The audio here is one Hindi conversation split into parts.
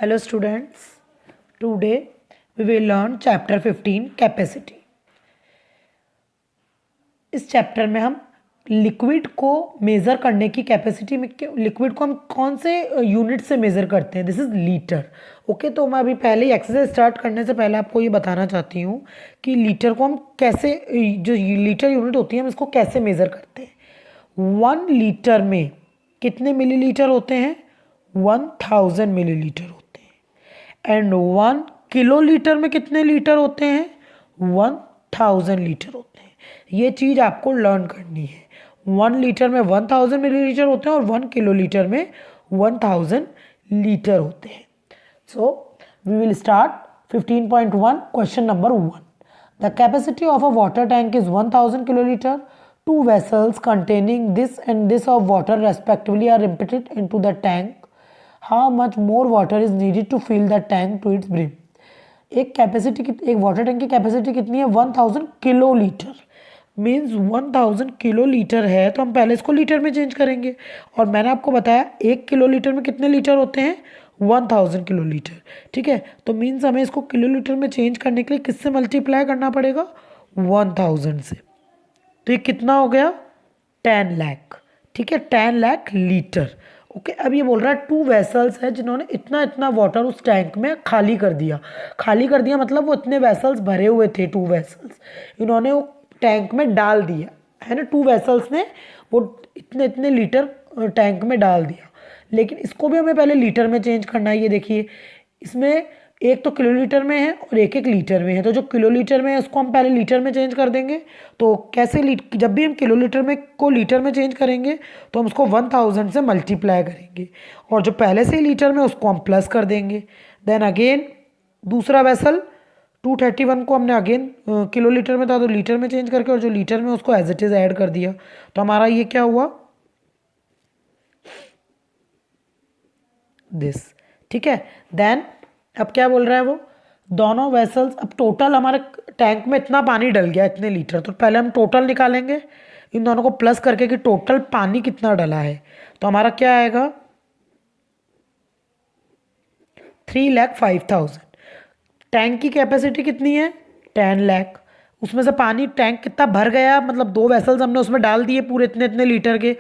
Hello students, today we will learn chapter 15 capacity. इस चैप्टर में हम लिक्विड को मेज़र करने की कैपेसिटी में लिक्विड को हम कौन से यूनिट से मेज़र करते हैं, दिस इज़ लीटर। ओके, तो मैं अभी पहले ही एक्सरसाइज स्टार्ट करने से पहले आपको ये बताना चाहती हूँ कि लीटर को हम कैसे, जो लीटर यूनिट होती है हम इसको कैसे मेज़र करते हैं। 1 लीटर में कितने मिलीलीटर होते हैं? 1000 मिलीलीटर होते हैं। एंड 1 किलोलीटर में कितने लीटर होते हैं? 1000 लीटर होते हैं। ये चीज़ आपको लर्न करनी है। 1 लीटर में 1000 मिलीलीटर होते हैं और 1 किलोलीटर में 1000 लीटर होते हैं। So we will start 15.1 question number 1। The capacity of a water tank is 1000 kilolitre. Two vessels containing this and this of water respectively are emptied into the tank. How much more water is needed to fill the tank to its brim? एक वाटर टैंक की कैपेसिटी कितनी है? 1000 किलोलीटर। मीन्स 1000 किलोलीटर है तो हम पहले इसको लीटर में चेंज करेंगे। और मैंने आपको बताया 1 किलोलीटर में कितने लीटर होते हैं? 1000 किलोलीटर। ठीक है, तो मीन्स हमें इसको किलोलीटर में चेंज करने के लिए किससे मल्टीप्लाई करना पड़ेगा? 1000 से। तो ये कितना हो गया? 10 लाख। ठीक है, 10 लाख लीटर। ओके, अब ये बोल रहा है 2 वेसल्स है जिन्होंने इतना इतना वाटर उस टैंक में खाली कर दिया। खाली कर दिया मतलब वो इतने वेसल्स भरे हुए थे, 2 वेसल्स इन्होंने वो टैंक में डाल दिया है ना। 2 वेसल्स ने वो इतने इतने लीटर टैंक में डाल दिया। लेकिन इसको भी हमें पहले लीटर में चेंज करना है। ये देखिए, इसमें एक तो किलोलीटर में है और एक एक लीटर में है। तो जो किलोलीटर में है उसको हम पहले लीटर में चेंज कर देंगे। तो कैसे जब भी हम किलोलीटर में को लीटर में चेंज करेंगे तो हम उसको 1000 से मल्टीप्लाई करेंगे और जो पहले से ही लीटर में उसको हम प्लस कर देंगे। देन अगेन दूसरा वेसल 231 को हमने अगेन किलोलीटर में था तो लीटर में चेंज करके और जो लीटर में उसको एज इट इज़ ऐड कर दिया। तो हमारा ये क्या हुआ? दिस। ठीक है, देन अब क्या बोल रहा है वो? दोनों वेसल्स, अब टोटल हमारे टैंक में इतना पानी डल गया, इतने लीटर। तो पहले हम टोटल निकालेंगे इन दोनों को प्लस करके कि टोटल पानी कितना डला है। तो हमारा क्या आएगा? 3,05,000। टैंक की कैपेसिटी कितनी है? 10 लाख। उसमें से पानी टैंक कितना भर गया, मतलब 2 वेसल्स हमने उसमें डाल दिए पूरे इतने इतने लीटर के।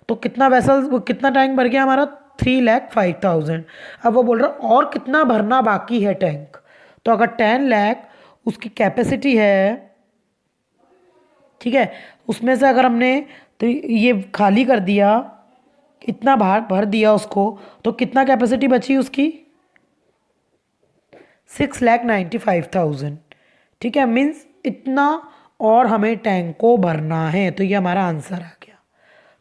तो कितना वेसल्स, कितना टैंक भर गया हमारा? 3,05,000। अब वो बोल रहा और कितना भरना बाकी है टैंक। तो अगर 10 लाख उसकी कैपेसिटी है, ठीक है, उसमें से अगर हमने तो ये खाली कर दिया, इतना भर दिया उसको, तो कितना कैपेसिटी बची उसकी? 6,95,000। ठीक है, मीन्स इतना और हमें टैंक को भरना है। तो ये हमारा आंसर आ गया।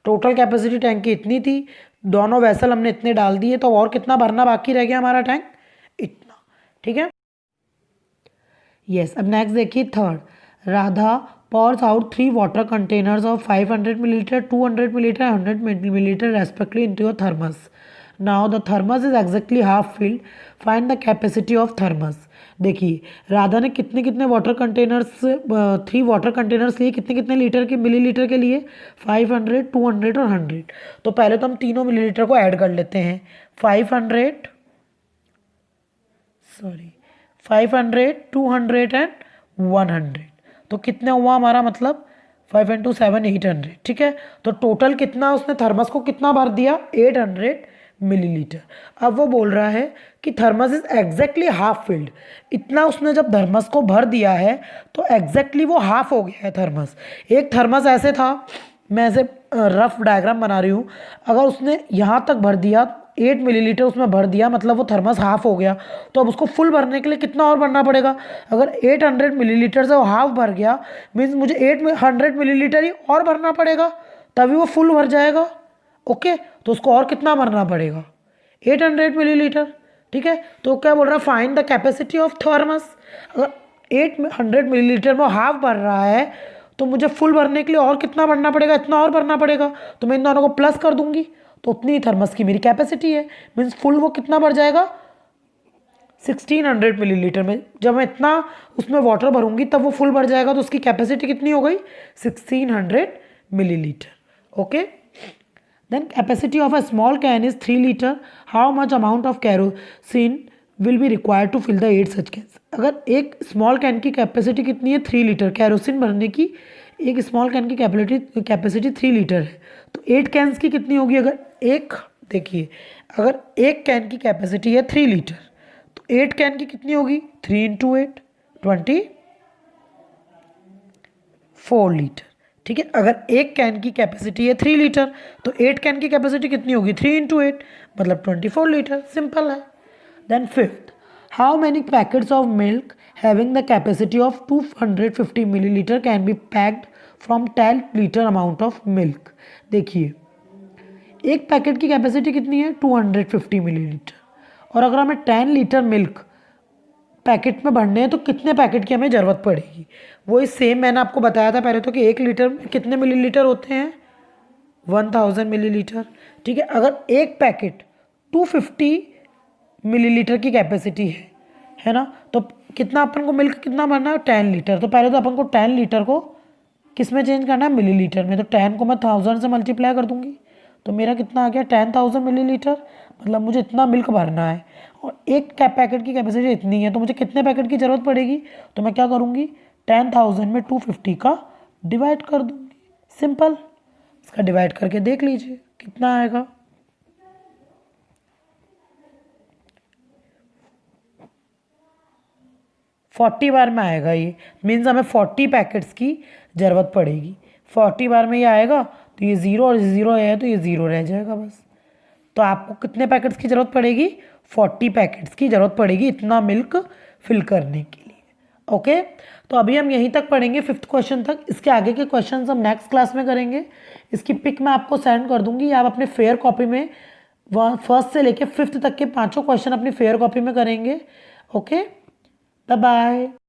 टोटल कैपेसिटी टैंक की इतनी थी, दोनों वेसल हमने इतने डाल दिए, तो और कितना भरना बाकी रह गया हमारा टैंक? इतना। ठीक है, यस। अब नेक्स्ट देखिए third. Radha pours out 3 water containers of 500 milliliter, 200 milliliter, 100 milliliter respectively into a thermos. Now the thermos is exactly half filled. Find the capacity of thermos. देखिए, राधा ने कितने कितने वाटर कंटेनर्स, 3 वाटर कंटेनर्स लिए, कितने कितने लीटर के, मिलीलीटर के लिए? 500, 200 और 100। तो पहले तो हम तीनों मिलीलीटर को ऐड कर लेते हैं। 500, 200 एंड 100। तो कितना हुआ हमारा? मतलब 5 × 7 800। ठीक है, तो टोटल कितना उसने थर्मस को कितना भर दिया? 800 मिलीलीटर। अब वो बोल रहा है कि thermos is exactly half filled. इतना उसने जब थर्मस को भर दिया है तो एग्जैक्टली वो हाफ हो गया है थर्मस। एक थर्मस ऐसे था, मैं ऐसे रफ डायग्राम बना रही हूँ, अगर उसने यहाँ तक भर दिया 8 मिलीलीटर उसमें भर दिया, मतलब वो थर्मस हाफ हो गया। तो अब उसको फुल भरने के लिए कितना और भरना पड़ेगा? अगर 800 मिलीलीटर से वो हाफ भर गया, मीन्स मुझे 800 मिलीलीटर ही और भरना पड़ेगा, तभी वो फुल भर जाएगा। ओके, तो उसको और कितना भरना पड़ेगा? 800 मिलीलीटर। ठीक है, तो क्या बोल रहा है? Find the capacity of thermos. अगर 800 मिलीलीटर में हाफ भर रहा है तो मुझे फुल भरने के लिए और कितना भरना पड़ेगा? इतना और भरना पड़ेगा। तो मैं इन दोनों को प्लस कर दूंगी तो उतनी ही थर्मस की मेरी कैपेसिटी है। मीन्स फुल वो कितना भर जाएगा? 1600 मिलीलीटर में। जब मैं इतना उसमें वाटर भरूंगी तब वो फुल भर जाएगा। तो उसकी कैपेसिटी कितनी हो गई? 1600 millilitre. Okay, then capacity of a small can is 3 litre. How much amount of kerosene will be required to fill the 8 such cans. अगर एक स्मॉल कैन की कैपेसिटी कितनी है 3 लीटर, कैरोसिन भरने की एक स्मॉल कैन की कैपेसिटी 3 लीटर है, तो 8 कैंस की कितनी होगी? अगर एक, देखिए अगर एक कैन की कैपेसिटी है 3 लीटर तो 8 कैन की कितनी होगी? 3 इंटू 8 24 लीटर। ठीक है, अगर एक कैन की कैपेसिटी है 3 लीटर तो 8 कैन की कैपेसिटी कितनी होगी? 3 इंटू 8 मतलब 24 लीटर। सिंपल है। Then fifth, how many packets of milk having the capacity of 250 millilitre can be packed from 10 litre amount of milk. देखिए एक पैकेट की कैपेसिटी कितनी है? 250 मिलीलीटर, और अगर हमें 10 लीटर मिल्क पैकेट में भरने हैं तो कितने पैकेट की हमें ज़रूरत पड़ेगी? वही सेम मैंने आपको बताया था पहले तो कि 1 लीटर में कितने मिलीलीटर होते हैं? 1000 मिलीलीटर। ठीक है, अगर एक पैकेट 250 मिलीलीटर की कैपेसिटी है ना, तो कितना अपन को मिल्क कितना भरना है? 10 लीटर। तो पहले तो अपन को 10 लीटर को किस में चेंज करना है? मिलीलीटर में। तो 10 को मैं 1000 से मल्टीप्लाई कर दूंगी तो मेरा कितना आ गया? 10,000 मिलीलीटर। मतलब मुझे इतना मिल्क भरना है और एक पैकेट की कैपेसिटी इतनी है, तो मुझे कितने पैकेट की ज़रूरत पड़ेगी? तो मैं क्या करूँगी? 10,000 में 250 का डिवाइड कर दूँगी। सिंपल। इसका डिवाइड करके देख लीजिए कितना आएगा। 40 बार में आएगा ये, मीन्स हमें 40 पैकेट्स की ज़रूरत पड़ेगी। 40 बार में ये आएगा तो ये ज़ीरो और ज़ीरो है तो ये ज़ीरो रह जाएगा बस। तो आपको कितने पैकेट्स की ज़रूरत पड़ेगी? 40 पैकेट्स की ज़रूरत पड़ेगी इतना मिल्क फिल करने के लिए। ओके, तो अभी हम यहीं तक पढ़ेंगे 5th क्वेश्चन तक। इसके आगे के क्वेश्चन हम नेक्स्ट क्लास में करेंगे। इसकी पिक मैं आपको सेंड कर दूंगी, आप अपने फेयर कॉपी में फर्स्ट से लेके 5th तक के 5 क्वेश्चन अपनी फेयर कॉपी में करेंगे। Okay, bye bye.